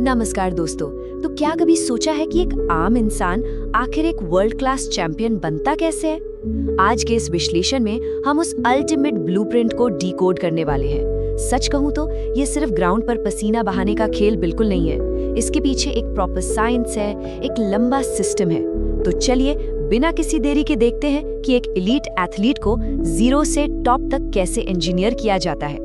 नमस्कार दोस्तों। तो क्या कभी सोचा है कि एक आम इंसान आखिर एक वर्ल्ड क्लास चैंपियन बनता कैसे है? आज के इस विश्लेषण में हम उस अल्टीमेट ब्लूप्रिंट को डिकोड करने वाले हैं। सच कहूं तो ये सिर्फ ग्राउंड पर पसीना बहाने का खेल बिल्कुल नहीं है। इसके पीछे एक प्रॉपर साइंस है, एक लंबा सिस्टम है। तो चलिए बिना किसी देरी के देखते हैं कि एक एलीट एथलीट को जीरो से टॉप तक कैसे इंजीनियर किया जाता है।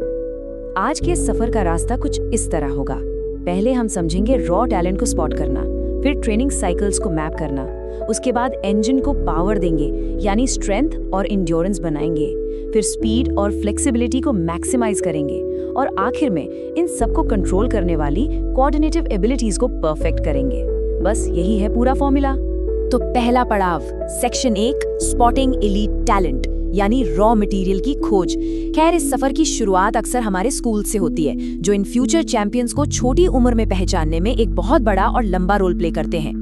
आज के सफर का रास्ता कुछ इस तरह होगा। पहले हम समझेंगे रॉ टैलेंट को स्पॉट करना, फिर ट्रेनिंग साइकिल्स को मैप करना, उसके बाद इंजन को पावर देंगे यानी स्ट्रेंथ और इंड्योरेंस बनाएंगे, फिर स्पीड और फ्लेक्सिबिलिटी को मैक्सिमाइज करेंगे और आखिर में इन सबको कंट्रोल करने वाली कोऑर्डिनेटिव एबिलिटीज को परफेक्ट करेंगे। बस यही है पूरा फॉर्मूला। तो पहला पड़ाव, सेक्शन 1, स्पॉटिंग एलीट टैलेंट यानी रॉ मटेरियल की खोज। खैर, इस सफर की शुरुआत अक्सर हमारे स्कूल से होती है, जो इन फ्यूचर चैंपियंस को छोटी उम्र में पहचानने में एक बहुत बड़ा और लंबा रोल प्ले करते हैं।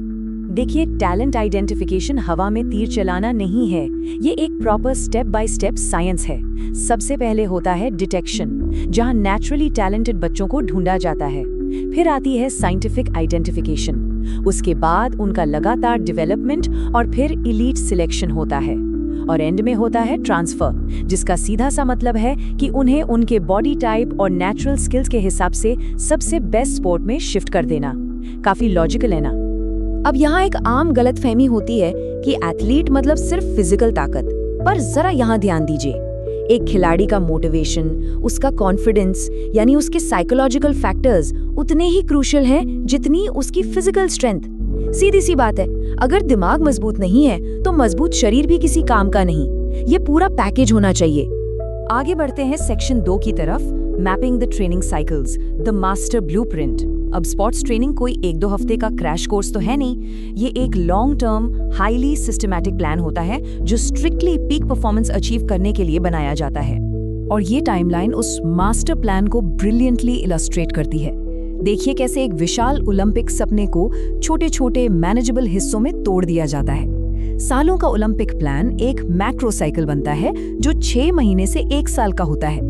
देखिए, टैलेंट आइडेंटिफिकेशन हवा में तीर चलाना नहीं है, ये एक proper step by step science है। सबसे पहले होता है डिटेक्शन, जहां नेचुरली टैलेंटेड बच्चों को ढूंढा जाता है। फिर आती है साइंटिफिक आइडेंटिफिकेशन, उसके बाद उनका लगातार डेवलपमेंट और फिर एलीट सिलेक्शन होता है। और एंड में होता है ट्रांसफर, जिसका सीधा सा मतलब है कि उन्हें उनके बॉडी टाइप और नेचुरल स्किल्स के हिसाब से सबसे बेस्ट स्पोर्ट में शिफ्ट कर देना। काफी लॉजिकल है ना? अब यहाँ एक आम गलतफहमी होती है कि एथलीट मतलब सिर्फ फिजिकल ताकत, पर जरा यहाँ ध्यान दीजिए। एक खिलाड़ी का मोटिवेशन, उसका कॉन्फिडेंस यानी उसके साइकोलॉजिकल फैक्टर्स उतने ही क्रूशियल हैं जितनी उसकी फिजिकल स्ट्रेंथ। सीधी सी बात है, अगर दिमाग मजबूत नहीं है तो मजबूत शरीर भी किसी काम का नहीं। ये पूरा पैकेज होना चाहिए। आगे बढ़ते हैं सेक्शन 2 की तरफ, mapping the training cycles, the master blueprint. अब स्पोर्ट्स ट्रेनिंग कोई 1-2 हफ्ते का क्रैश कोर्स तो है नहीं, ये एक long term highly systematic plan होता है जो स्ट्रिक्टली पीक परफॉर्मेंस अचीव करने के लिए बनाया जाता है। और ये टाइमलाइन उस मास्टर प्लान को ब्रिलियंटली इलस्ट्रेट करती है। देखिए कैसे एक विशाल ओलंपिक सपने को छोटे छोटे मैनेजेबल हिस्सों में तोड़ दिया जाता है। सालों का ओलंपिक प्लान एक मैक्रोसाइकिल बनता है जो 6 महीने से 1 साल का होता है।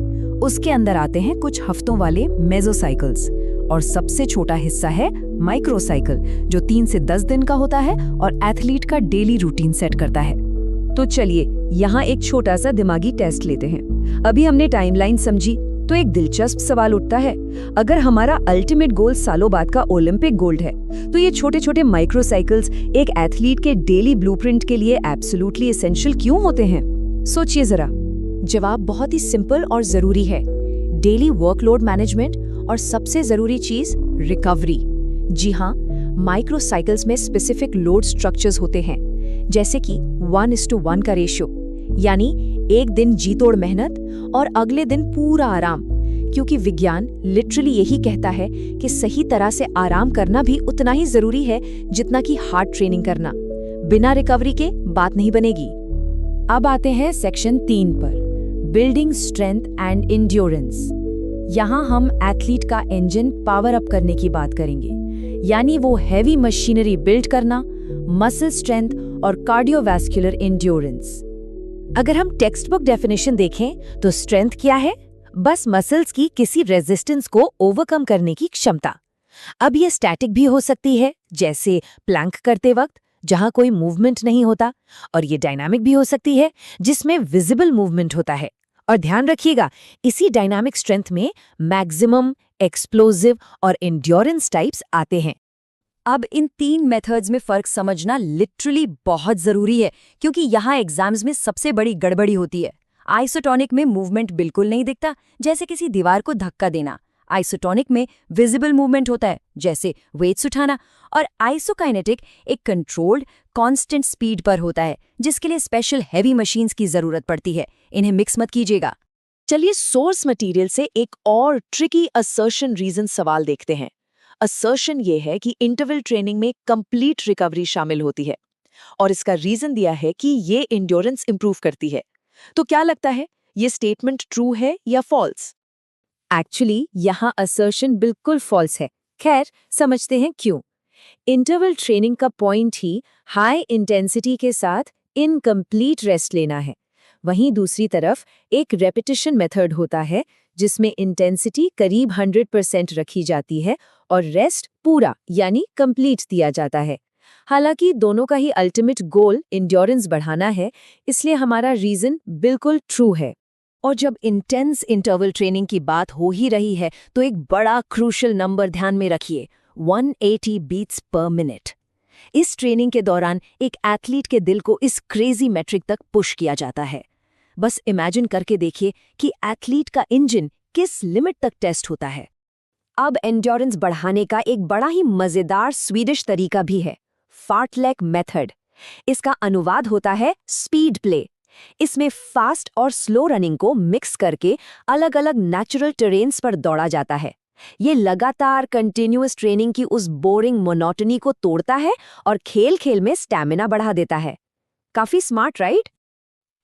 उसके अंदर आते हैं कुछ हफ्तों वाले मेसोसाइकिल्स और सबसे छोटा हिस्सा है माइक्रोसाइकिल, जो 3 से 10 दिन का होता है और एथलीट का डेली रूटीन सेट करता है। तो चलिए यहाँ एक छोटा सा दिमागी टेस्ट लेते हैं। अभी हमने टाइमलाइन समझी, तो एक दिलचस्प सवाल उठता है, अगर हमारा अल्टीमेट गोल सालों बाद का ओलंपिक गोल्ड है, तो ये छोटे छोटे माइक्रोसाइकिल्स एक एथलीट के डेली ब्लूप्रिंट के लिए एब्सोल्युटली एसेंशियल क्यों होते हैं? सोचिए जरा। जवाब बहुत ही सिंपल और जरूरी है, डेली वर्कलोड मैनेजमेंट और सबसे जरूरी चीज रिकवरी। जी हाँ, माइक्रोसाइकिल्स में स्पेसिफिक लोड स्ट्रक्चर्स होते हैं, जैसे कि 1:1 का रेशियो, यानी एक दिन जी तोड़ मेहनत और अगले दिन पूरा आराम, क्योंकि विज्ञान लिटरली यही कहता है कि सही तरह से आराम करना भी उतना ही जरूरी है जितना कि हार्ड ट्रेनिंग करना। बिना रिकवरी के बात नहीं बनेगी। अब आते हैं सेक्शन 3 पर, बिल्डिंग स्ट्रेंथ एंड इंड्योरेंस। यहाँ हम एथलीट का इंजन पावर अप करने की बात करेंगे, यानी वो हैवी मशीनरी बिल्ड करना, मसल स्ट्रेंथ और कार्डियोवैस्कुलर इंड्योरेंस। अगर हम टेक्स्ट बुक डेफिनेशन देखें तो स्ट्रेंथ क्या है? बस मसल्स की किसी रेजिस्टेंस को ओवरकम करने की क्षमता। अब ये स्टैटिक भी हो सकती है, जैसे प्लैंक करते वक्त जहां कोई मूवमेंट नहीं होता, और ये डायनामिक भी हो सकती है जिसमें विजिबल मूवमेंट होता है। और ध्यान रखिएगा, इसी डायनामिक स्ट्रेंथ में मैक्सिमम, एक्सप्लोजिव और एंड्योरेंस टाइप्स आते हैं। अब इन 3 मेथड्स में फर्क समझना लिटरली बहुत जरूरी है, क्योंकि यहाँ एग्जाम्स में सबसे बड़ी गड़बड़ी होती है। आइसोटोनिक में मूवमेंट बिल्कुल नहीं दिखता, जैसे किसी दीवार को धक्का देना। आइसोटोनिक में विजिबल मूवमेंट होता है, जैसे वेट्स उठाना। और आइसोकाइनेटिक एक कंट्रोल्ड कांस्टेंट स्पीड पर होता है, जिसके लिए स्पेशल हैवी मशीन्स की जरूरत पड़ती है। इन्हें मिक्स मत कीजिएगा। चलिए सोर्स मटेरियल से एक और ट्रिकी असर्शन रीजन सवाल देखते हैं। असर्शन ये है कि इंटरवल ट्रेनिंग में कंप्लीट रिकवरी शामिल होती है, और इसका रीजन दिया है कि ये इंड्योरेंस इंप्रूव करती है। तो क्या लगता है, ये स्टेटमेंट ट्रू है या फॉल्स? एक्चुअली यहाँ असर्शन बिल्कुल फॉल्स है। खैर, समझते हैं क्यों। इंटरवल ट्रेनिंग का पॉइंट ही हाई इंटेंसिटी के साथ इनकम्प्लीट रेस्ट लेना है। वहीं दूसरी तरफ एक रेपिटेशन मेथड होता है जिसमें इंटेंसिटी करीब 100% रखी जाती है और रेस्ट पूरा यानी कंप्लीट दिया जाता है। हालांकि दोनों का ही अल्टीमेट गोल इंड्योरेंस बढ़ाना है, इसलिए हमारा रीजन बिल्कुल ट्रू है। और जब इंटेंस इंटरवल ट्रेनिंग की बात हो ही रही है तो एक बड़ा क्रूशियल नंबर ध्यान में रखिए, 180 बीट्स पर मिनट। इस ट्रेनिंग के दौरान एक एथलीट के दिल को इस क्रेजी मैट्रिक तक पुश किया जाता है। बस इमेजिन करके देखिए कि एथलीट का इंजन किस लिमिट तक टेस्ट होता है। अब एंड्योरेंस बढ़ाने का एक बड़ा ही मजेदार स्वीडिश तरीका भी है, फार्टलेक मेथड। इसका अनुवाद होता है स्पीड प्ले। इसमें फास्ट और स्लो रनिंग को मिक्स करके अलग अलग नेचुरल टेरेन्स पर दौड़ा जाता है। ये लगातार कंटिन्यूअस ट्रेनिंग की उस बोरिंग मोनोटनी को तोड़ता है और खेल खेल में स्टैमिना बढ़ा देता है। काफी स्मार्ट, राइट?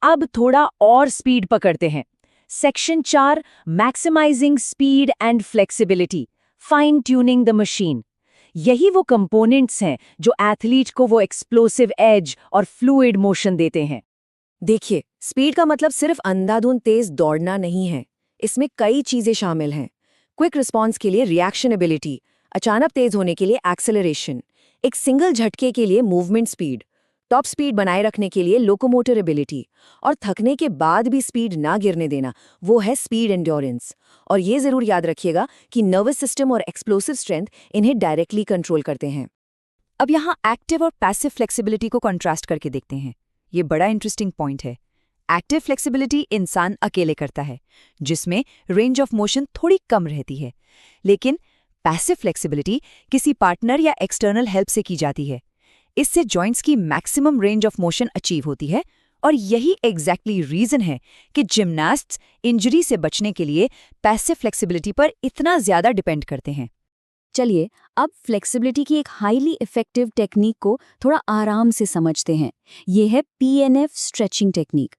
अब थोड़ा और स्पीड पकड़ते हैं। Section 4, maximising speed and flexibility, fine tuning the machine. यही वो कंपोनेंट्स हैं जो एथलीट को वो एक्सप्लोसिव एज और फ्लूइड मोशन देते हैं। देखिए, स्पीड का मतलब सिर्फ अंधाधुंध तेज दौड़ना नहीं है। इसमें कई चीजें शामिल हैं। क्विक रिस्पॉन्स के लिए रिएक्शन एबिलिटी, अचानक तेज होने के लिए एक्सेलरेशन, एक सिंगल झटके के लिए मूवमेंट स्पीड, टॉप स्पीड बनाए रखने के लिए लोकोमोटर एबिलिटी, और थकने के बाद भी स्पीड ना गिरने देना, वो है स्पीड एंड्योरेंस। और ये जरूर याद रखिएगा कि नर्वस सिस्टम और एक्सप्लोसिव स्ट्रेंथ इन्हें डायरेक्टली कंट्रोल करते हैं। अब यहाँ एक्टिव और पैसिव फ्लेक्सिबिलिटी को कंट्रास्ट करके देखते हैं। ये बड़ा इंटरेस्टिंग पॉइंट है। एक्टिव फ्लेक्सिबिलिटी इंसान अकेले करता है, जिसमें रेंज ऑफ मोशन थोड़ी कम रहती है। लेकिन पैसिव फ्लेक्सिबिलिटी किसी पार्टनर या एक्सटर्नल हेल्प से की जाती है। इससे जॉइंट्स की maximum range of motion achieve होती है, और यही एग्जैक्टली रीजन है कि जिम्नास्ट्स इंजरी से बचने के लिए पैसिव फ्लेक्सिबिलिटी पर इतना ज्यादा डिपेंड करते हैं। चलिए, अब फ्लेक्सिबिलिटी की एक हाईली इफेक्टिव टेक्निक को थोड़ा आराम से समझते हैं। ये है PNF स्ट्रेचिंग टेक्निक।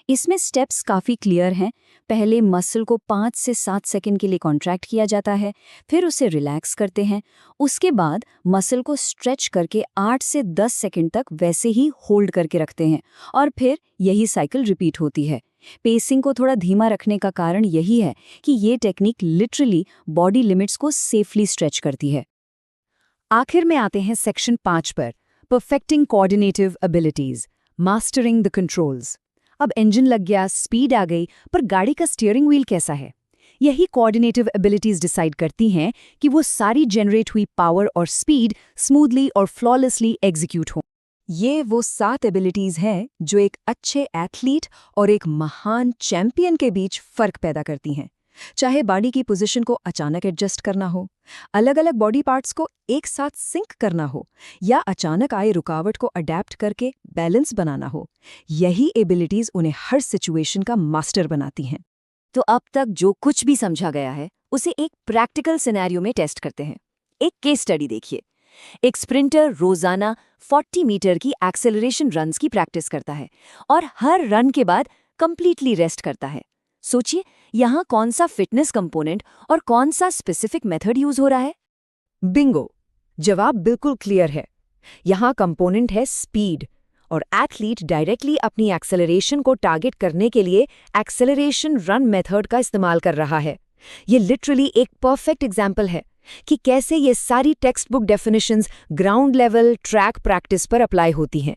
इसमें स्टेप्स काफ़ी क्लियर हैं। पहले मसल को 5 से 7 सेकंड के लिए कॉन्ट्रैक्ट किया जाता है, फिर उसे रिलैक्स करते हैं। उसके बाद मसल को स्ट्रेच करके 8 से 10 सेकंड तक वैसे ही होल्ड करके रखते हैं, और फिर यही साइकिल रिपीट होती है। पेसिंग को थोड़ा धीमा रखने का कारण यही है कि ये टेक्निक लिटरली बॉडी लिमिट्स को सेफली स्ट्रेच करती है। आखिर में आते हैं सेक्शन 5 पर, perfecting coordinative abilities, mastering the controls. अब इंजन लग गया, स्पीड आ गई, पर गाड़ी का स्टीयरिंग व्हील कैसा है? यही कोऑर्डिनेटिव एबिलिटीज डिसाइड करती हैं कि वो सारी जनरेट हुई पावर और स्पीड स्मूथली और फ्लॉलेसली एग्जीक्यूट हो। ये वो 7 एबिलिटीज हैं जो एक अच्छे एथलीट और एक महान चैंपियन के बीच फर्क पैदा करती हैं। चाहे बॉडी की पोजीशन को अचानक एडजस्ट करना हो, अलग अलग बॉडी पार्ट्स को एक साथ सिंक करना हो, या अचानक आए रुकावट को अडेप्ट करके बैलेंस बनाना हो, यही एबिलिटीज उन्हें हर सिचुएशन का मास्टर बनाती हैं। तो अब तक जो कुछ भी समझा गया है उसे एक प्रैक्टिकल सिनेरियो में टेस्ट करते हैं। एक केस स्टडी देखिए। एक स्प्रिंटर रोजाना 40 मीटर की एक्सेलरेशन रन्स की प्रैक्टिस करता है और हर रन के बाद कंप्लीटली रेस्ट करता है। सोचिए, यहाँ कौन सा फिटनेस कंपोनेंट और कौन सा स्पेसिफिक मेथड यूज हो रहा है? बिंगो, जवाब बिल्कुल क्लियर है। यहाँ कंपोनेंट है स्पीड, और एथलीट डायरेक्टली अपनी एक्सेलरेशन को टारगेट करने के लिए एक्सेलरेशन रन मेथड का इस्तेमाल कर रहा है। ये लिटरली एक परफेक्ट एग्जाम्पल है कि कैसे ये सारी text book definitions ground level track practice पर अप्लाई होती हैं।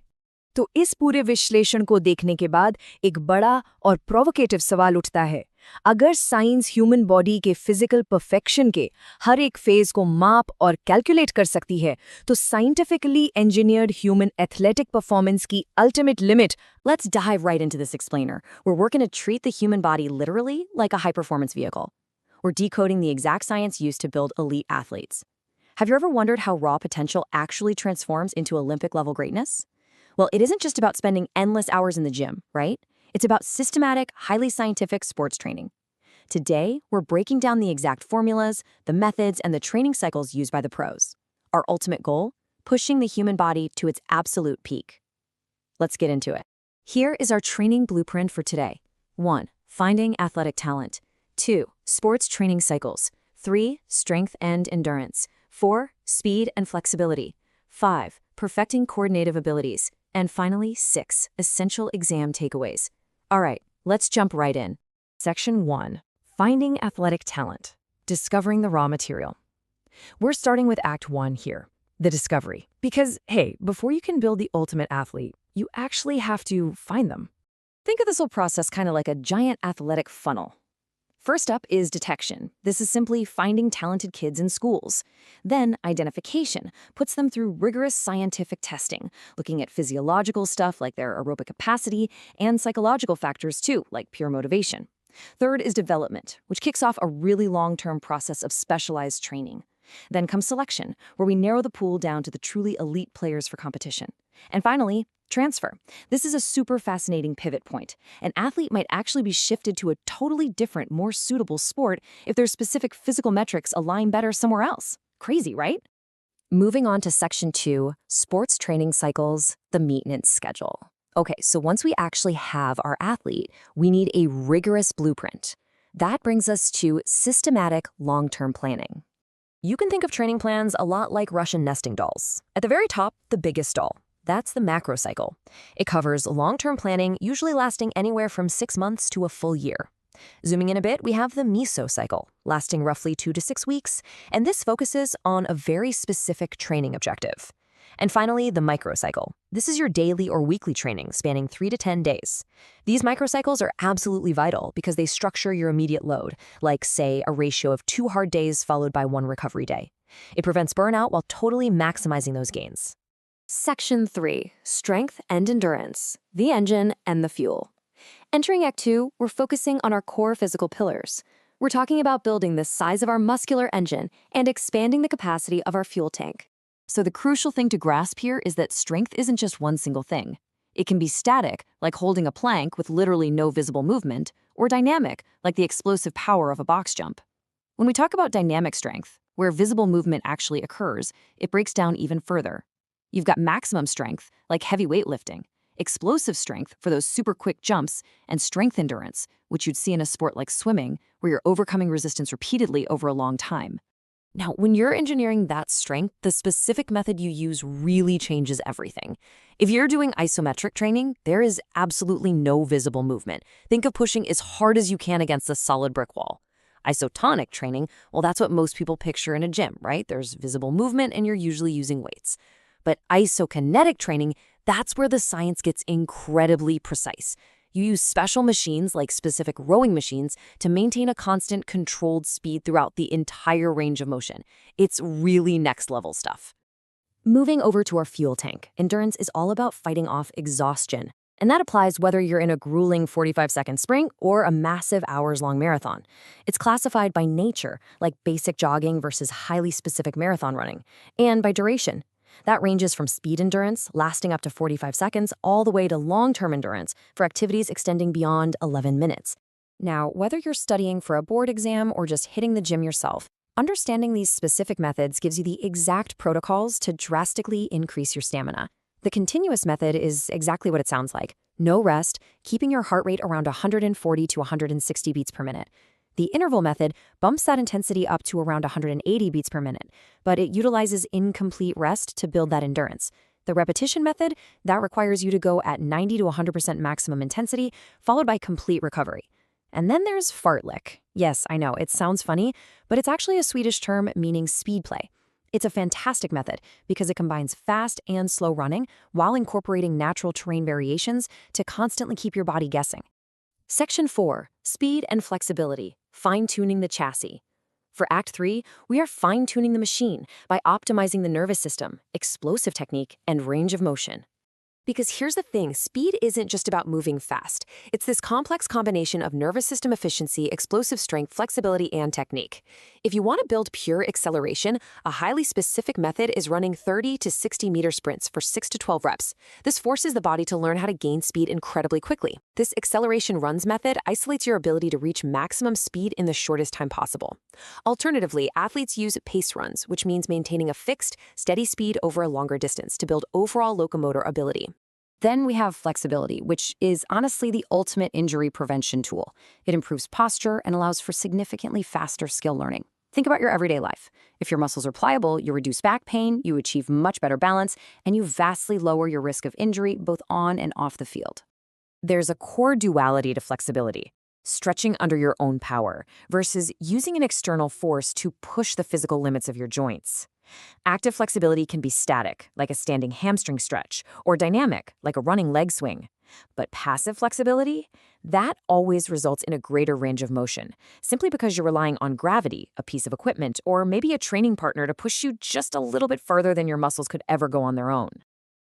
तो इस पूरे विश्लेषण को देखने के बाद एक बड़ा और प्रोवोकेटिव सवाल उठता है। अगर साइंस ह्यूमन बॉडी के फिजिकल परफेक्शन के हर एक फेज को माप और कैलकुलेट कर सकती है, तो scientifically engineered human athletic performance की ultimate limit. Let's dive right into this explainer. We're going to treat the human body literally like a high-performance vehicle. We're decoding the exact science used to build elite athletes. Have you ever wondered how raw potential actually transforms into Olympic-level greatness? Well, it isn't just about spending endless hours in the gym, right? It's about systematic, highly scientific sports training. Today, we're breaking down the exact formulas, the methods, and the training cycles used by the pros. Our ultimate goal? Pushing the human body to its absolute peak. Let's get into it. Here is our training blueprint for today. 1. Finding athletic talent. 2. Sports training cycles. 3. Strength and endurance. 4. Speed and flexibility. 5. Perfecting coordinative abilities. And finally, 6. Essential exam takeaways. All right, let's jump right in. Section 1. Finding athletic talent, discovering the raw material. We're starting with Act 1 here, the discovery. Because, hey, before you can build the ultimate athlete, you actually have to find them. Think of this whole process kind of like a giant athletic funnel. First up is detection. This is simply finding talented kids in schools. Then identification puts them through rigorous scientific testing, looking at physiological stuff like their aerobic capacity and psychological factors too, like pure motivation. Third is development, which kicks off a really long-term process of specialized training. Then comes selection, where we narrow the pool down to the truly elite players for competition. And finally, transfer. This is a super fascinating pivot point. An athlete might actually be shifted to a totally different, more suitable sport if their specific physical metrics align better somewhere else. Crazy, right? Moving on to Section 2, sports training cycles, the maintenance schedule. Okay, so once we actually have our athlete, we need a rigorous blueprint. That brings us to systematic long-term planning. You can think of training plans a lot like Russian nesting dolls. At the very top, the biggest doll. That's the Macrocycle. It covers long-term planning, usually lasting anywhere from 6 months to a full year. Zooming in a bit, we have the Mesocycle, lasting roughly 2 to 6 weeks, and this focuses on a very specific training objective. And finally, the Microcycle. This is your daily or weekly training spanning 3 to 10 days. These microcycles are absolutely vital because they structure your immediate load, like, say, a ratio of 2 hard days followed by 1 recovery day. It prevents burnout while totally maximizing those gains. Section 3, Strength and Endurance, the engine and the fuel. Entering Act 2, we're focusing on our core physical pillars. We're talking about building the size of our muscular engine and expanding the capacity of our fuel tank. So the crucial thing to grasp here is that strength isn't just one single thing. It can be static, like holding a plank with literally no visible movement, or dynamic, like the explosive power of a box jump. When we talk about dynamic strength, where visible movement actually occurs, it breaks down even further. You've got maximum strength, like heavy weightlifting, explosive strength for those super quick jumps, and strength endurance, which you'd see in a sport like swimming, where you're overcoming resistance repeatedly over a long time. Now, when you're engineering that strength, the specific method you use really changes everything. If you're doing isometric training, there is absolutely no visible movement. Think of pushing as hard as you can against a solid brick wall. Isotonic training, well, that's what most people picture in a gym, right? There's visible movement and you're usually using weights. But isokinetic training, that's where the science gets incredibly precise. You use special machines like specific rowing machines to maintain a constant controlled speed throughout the entire range of motion. It's really next level stuff. Moving over to our fuel tank, endurance is all about fighting off exhaustion. And that applies whether you're in a grueling 45-second sprint or a massive hours-long marathon. It's classified by nature, like basic jogging versus highly specific marathon running, and by duration. That ranges from speed endurance, lasting up to 45 seconds, all the way to long-term endurance for activities extending beyond 11 minutes. Now, whether you're studying for a board exam or just hitting the gym yourself, understanding these specific methods gives you the exact protocols to drastically increase your stamina. The continuous method is exactly what it sounds like. No rest, keeping your heart rate around 140 to 160 beats per minute. The interval method bumps that intensity up to around 180 beats per minute, but it utilizes incomplete rest to build that endurance. The repetition method, that requires you to go at 90 to 100% maximum intensity, followed by complete recovery. And then there's fartlek. Yes, I know, it sounds funny, but it's actually a Swedish term meaning speed play. It's a fantastic method because it combines fast and slow running while incorporating natural terrain variations to constantly keep your body guessing. Section 4, Speed and Flexibility, Fine-Tuning the Chassis. For Act 3, we are fine-tuning the machine by optimizing the nervous system, explosive technique, and range of motion. Because here's the thing, speed isn't just about moving fast. It's this complex combination of nervous system efficiency, explosive strength, flexibility, and technique. If you want to build pure acceleration, a highly specific method is running 30 to 60 meter sprints for 6 to 12 reps. This forces the body to learn how to gain speed incredibly quickly. This acceleration runs method isolates your ability to reach maximum speed in the shortest time possible. Alternatively, athletes use pace runs, which means maintaining a fixed, steady speed over a longer distance to build overall locomotor ability. Then we have flexibility, which is honestly the ultimate injury prevention tool. It improves posture and allows for significantly faster skill learning. Think about your everyday life. If your muscles are pliable, you reduce back pain, you achieve much better balance, and you vastly lower your risk of injury both on and off the field. There's a core duality to flexibility. stretching under your own power, versus using an external force to push the physical limits of your joints. Active flexibility can be static, like a standing hamstring stretch, or dynamic, like a running leg swing. But passive flexibility? That always results in a greater range of motion, simply because you're relying on gravity, a piece of equipment, or maybe a training partner to push you just a little bit further than your muscles could ever go on their own.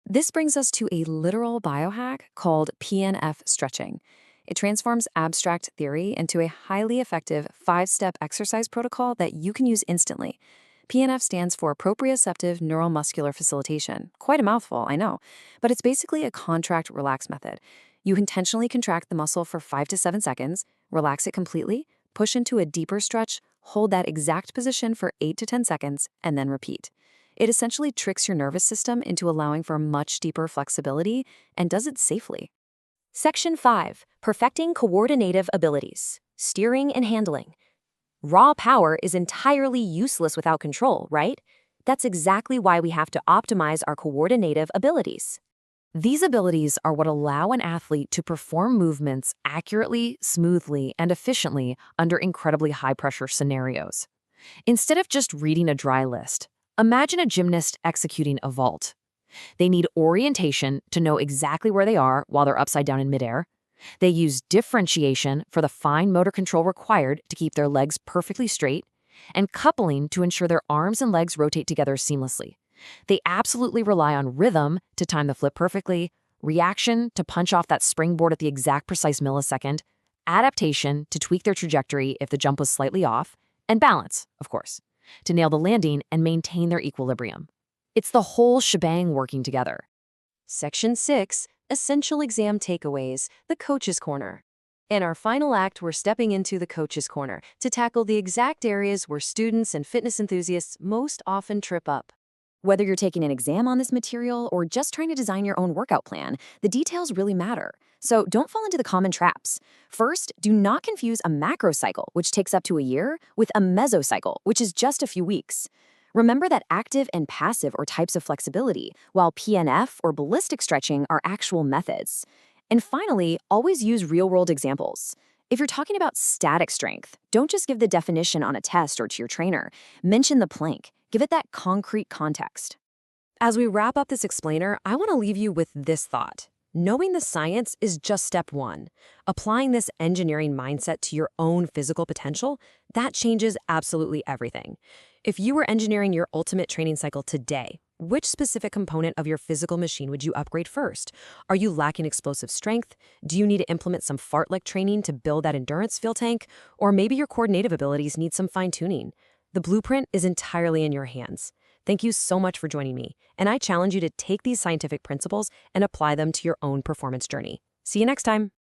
This brings us to a literal biohack called PNF stretching. It transforms abstract theory into a highly effective 5-step exercise protocol that you can use instantly. PNF stands for proprioceptive neuromuscular facilitation. Quite a mouthful, I know, but it's basically a contract relax method. You intentionally contract the muscle for 5 to 7 seconds, relax it completely, push into a deeper stretch, hold that exact position for 8 to 10 seconds, and then repeat. It essentially tricks your nervous system into allowing for much deeper flexibility and does it safely. Section 5. Perfecting Coordinative Abilities. Steering and Handling. Raw power is entirely useless without control, right? That's exactly why we have to optimize our coordinative abilities. These abilities are what allow an athlete to perform movements accurately, smoothly, and efficiently under incredibly high-pressure scenarios. Instead of just reading a dry list, imagine a gymnast executing a vault. They need orientation to know exactly where they are while they're upside down in midair. They use differentiation for the fine motor control required to keep their legs perfectly straight, and coupling to ensure their arms and legs rotate together seamlessly. They absolutely rely on rhythm to time the flip perfectly, reaction to punch off that springboard at the exact precise millisecond, adaptation to tweak their trajectory if the jump was slightly off, and balance, of course, to nail the landing and maintain their equilibrium. It's the whole shebang working together. Section 6. Essential Exam Takeaways, the Coach's Corner. In our final act, we're stepping into the Coach's Corner to tackle the exact areas where students and fitness enthusiasts most often trip up. Whether you're taking an exam on this material or just trying to design your own workout plan, the details really matter. So don't fall into the common traps. First, do not confuse a macrocycle, which takes up to a year, with a mesocycle, which is just a few weeks. Remember that active and passive are types of flexibility, while PNF or ballistic stretching are actual methods. And finally, always use real-world examples. If you're talking about static strength, don't just give the definition on a test or to your trainer. Mention the plank. Give it that concrete context. As we wrap up this explainer, I want to leave you with this thought. Knowing the science is just step one. Applying this engineering mindset to your own physical potential, that changes absolutely everything. If you were engineering your ultimate training cycle today, which specific component of your physical machine would you upgrade first? Are you lacking explosive strength? Do you need to implement some fartlek training to build that endurance fuel tank? Or maybe your coordinative abilities need some fine-tuning? The blueprint is entirely in your hands. Thank you so much for joining me, and I challenge you to take these scientific principles and apply them to your own performance journey. See you next time.